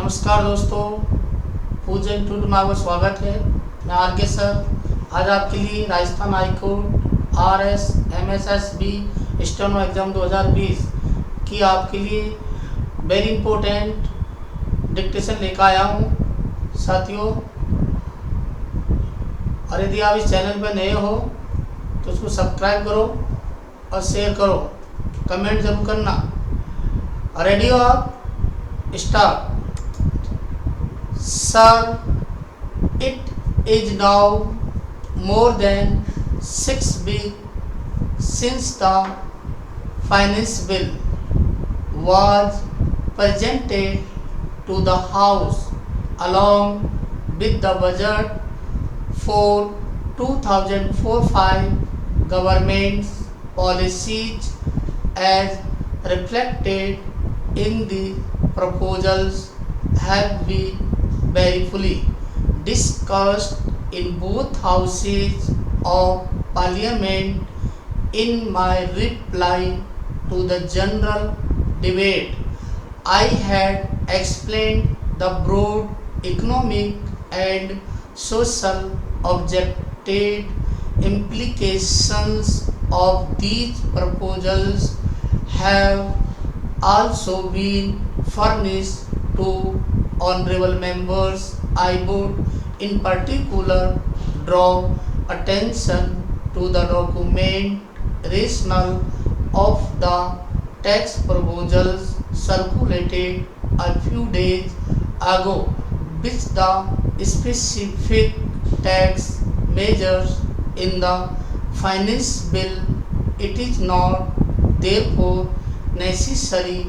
नमस्कार दोस्तों, पूजा इंस्टीट्यूट में आपका स्वागत है। मैं आर के सर आज आपके लिए Rajasthan high court RSMSSB steno exam 2020 की आपके लिए वेरी इम्पोर्टेंट डिक्टेशन लेकर आया हूँ साथियों। और यदि आप इस चैनल पर नए हो तो उसको सब्सक्राइब करो और शेयर करो, कमेंट जरूर करना। रेडी हो आप? Start. Sir, it is now more than 6 weeks since the finance bill was presented to the House along with the budget for 2004-5 government's policies as reflected in the proposals have been very fully discussed in both houses of parliament. In my reply to the general debate, I had explained the broad economic and social objective implications of these proposals have also been furnished to honorable members. I would in particular draw attention to the document rationale of the tax proposals circulated a few days ago, which the specific tax measures in the finance bill. It is not therefore necessary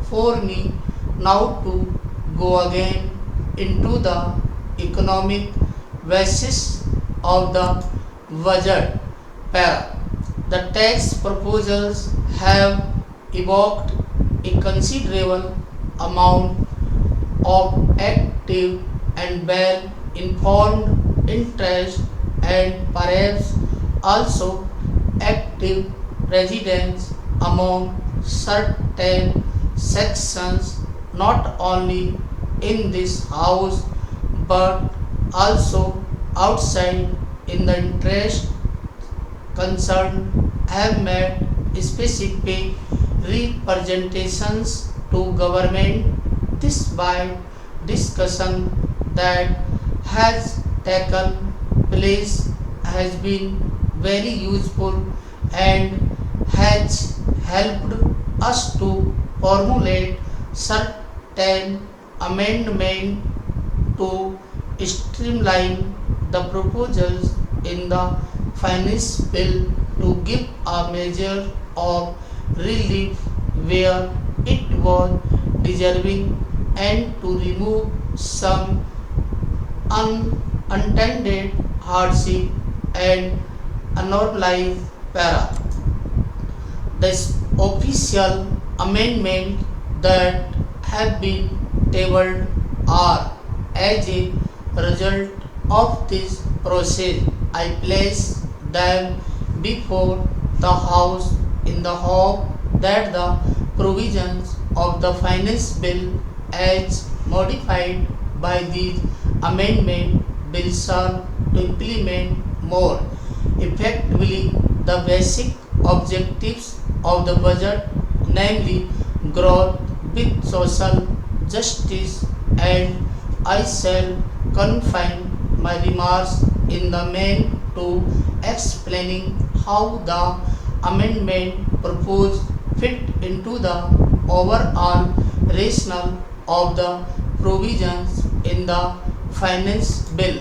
for me now to go again into the economic basis of the budget. Para. The tax proposals have evoked a considerable amount of active and well-informed interest and perhaps also active resistance among certain sections not only in this house but also outside. In the interest concerned have made specific representations to government. This wide discussion that has taken place has been very useful and has helped us to formulate certain amendment to streamline the proposals in the finance bill to give a measure of relief where it was deserving and to remove some unintended hardship and unorganized para. The official amendment that have been tabled are as a result of this process. I place them before the House in the hope that the provisions of the finance bill as modified by these amendments will serve to implement more effectively the basic objectives of the budget, namely growth with social justice, and I shall confine my remarks in the main to explaining how the amendment proposed fit into the overall rationale of the provisions in the finance bill.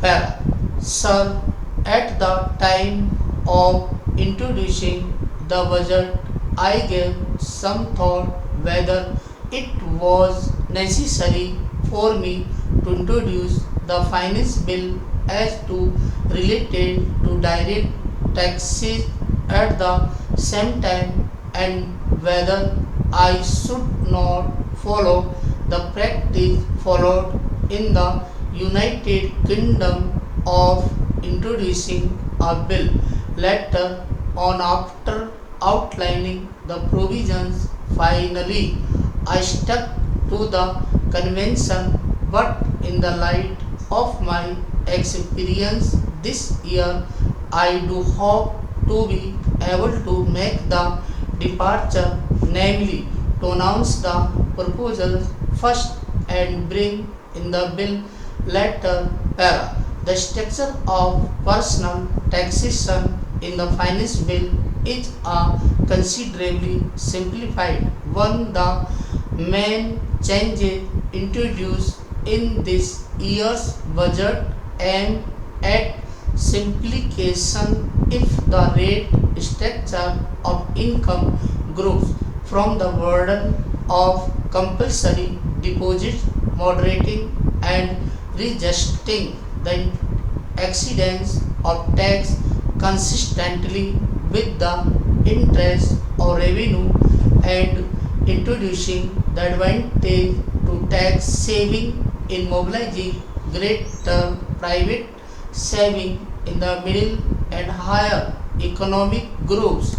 Para. Sir, at the time of introducing the budget, I gave some thought whether it was necessary for me to introduce the finance bill as to related to direct taxes at the same time, and whether I should not follow the practice followed in the United Kingdom of introducing a bill later on after outlining the provisions. Finally, I stuck to the convention, but in the light of my experience this year, I do hope to be able to make the departure, namely to announce the proposal first and bring in the bill later para. The structure of personal taxation in the finance bill is a considerably simplified one. The main changes introduced in this year's budget aim at simplification if the rate structure of income groups from the burden of compulsory deposits, moderating and readjusting the exceedance of tax consistently with the interest or revenue, and introducing the advantage to tax saving in mobilizing greater private saving in the middle and higher economic groups.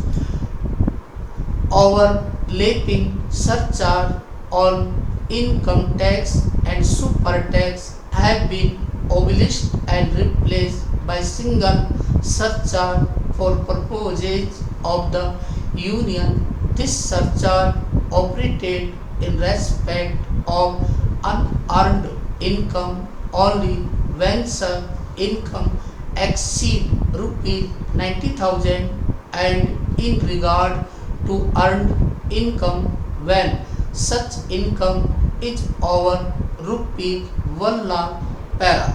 Overlapping surcharge on income tax and super tax have been abolished and replaced by single surcharge for purposes of the Union. This surcharge operated in respect of unearned income only when such income exceed rupees 90,000, and in regard to earned income when such income is over rupees 1 lakh para.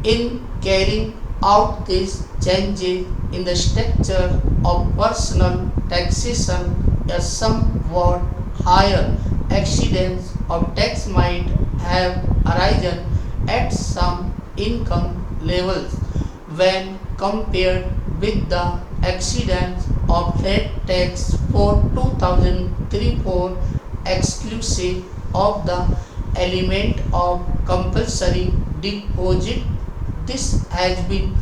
In carrying out these changes in the structure of personal taxation, a somewhat higher exceedance of tax might have arisen at some income levels when compared with the exceedance of flat tax for 2003-4 exclusive of the element of compulsory deposit. This has been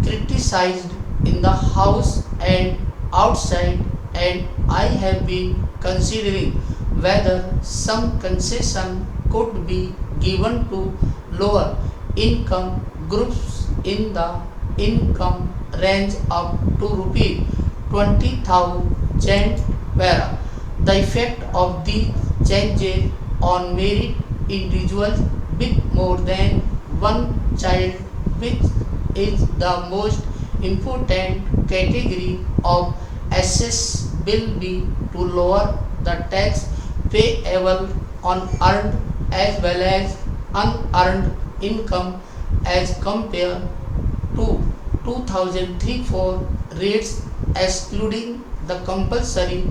criticized in the House and outside, and I have been considering whether some concession could be given to lower income groups in the income range up to rupees 20,000 para. The effect of these changes on married individuals with more than one child, which is the most important category of assets, will be to lower the tax payable on earned as well as unearned income as compared to 2003-4 rates, excluding the compulsory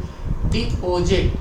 deposit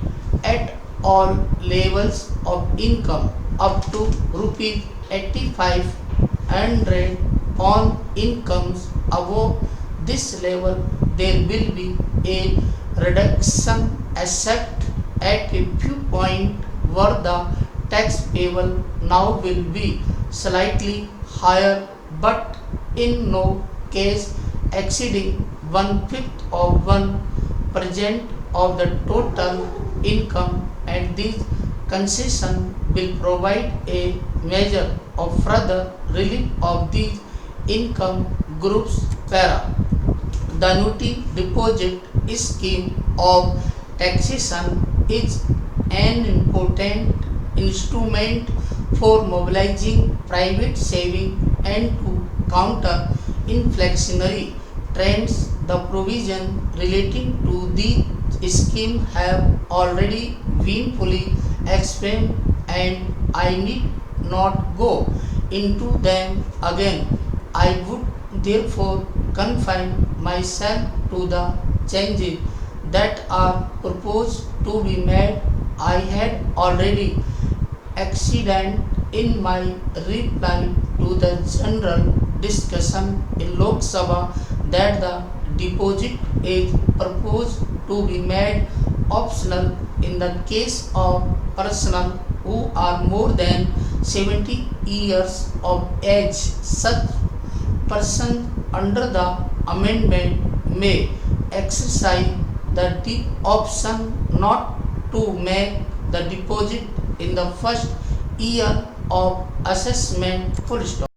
at all levels of income up to rupees 8,500. On incomes above this level, there will be a reduction except at a few points where the tax payable now will be slightly higher, but in no case exceeding 1/5 of 1% of the total income, and this concession will provide a measure of further relief of these income groups para. The annuity deposit scheme of taxation is an important instrument for mobilizing private saving and to counter inflationary trends. The provision relating to the scheme have already been fully explained, and I need not go into them again. I would therefore confine myself to the changes that are proposed to be made. I had already exceeded in my reply to the general discussion in Lok Sabha that the deposit is proposed to be made optional in the case of persons who are more than 70 years of age. Such persons under the amendment may exercise the option not to make the deposit in the first year of assessment, full stop.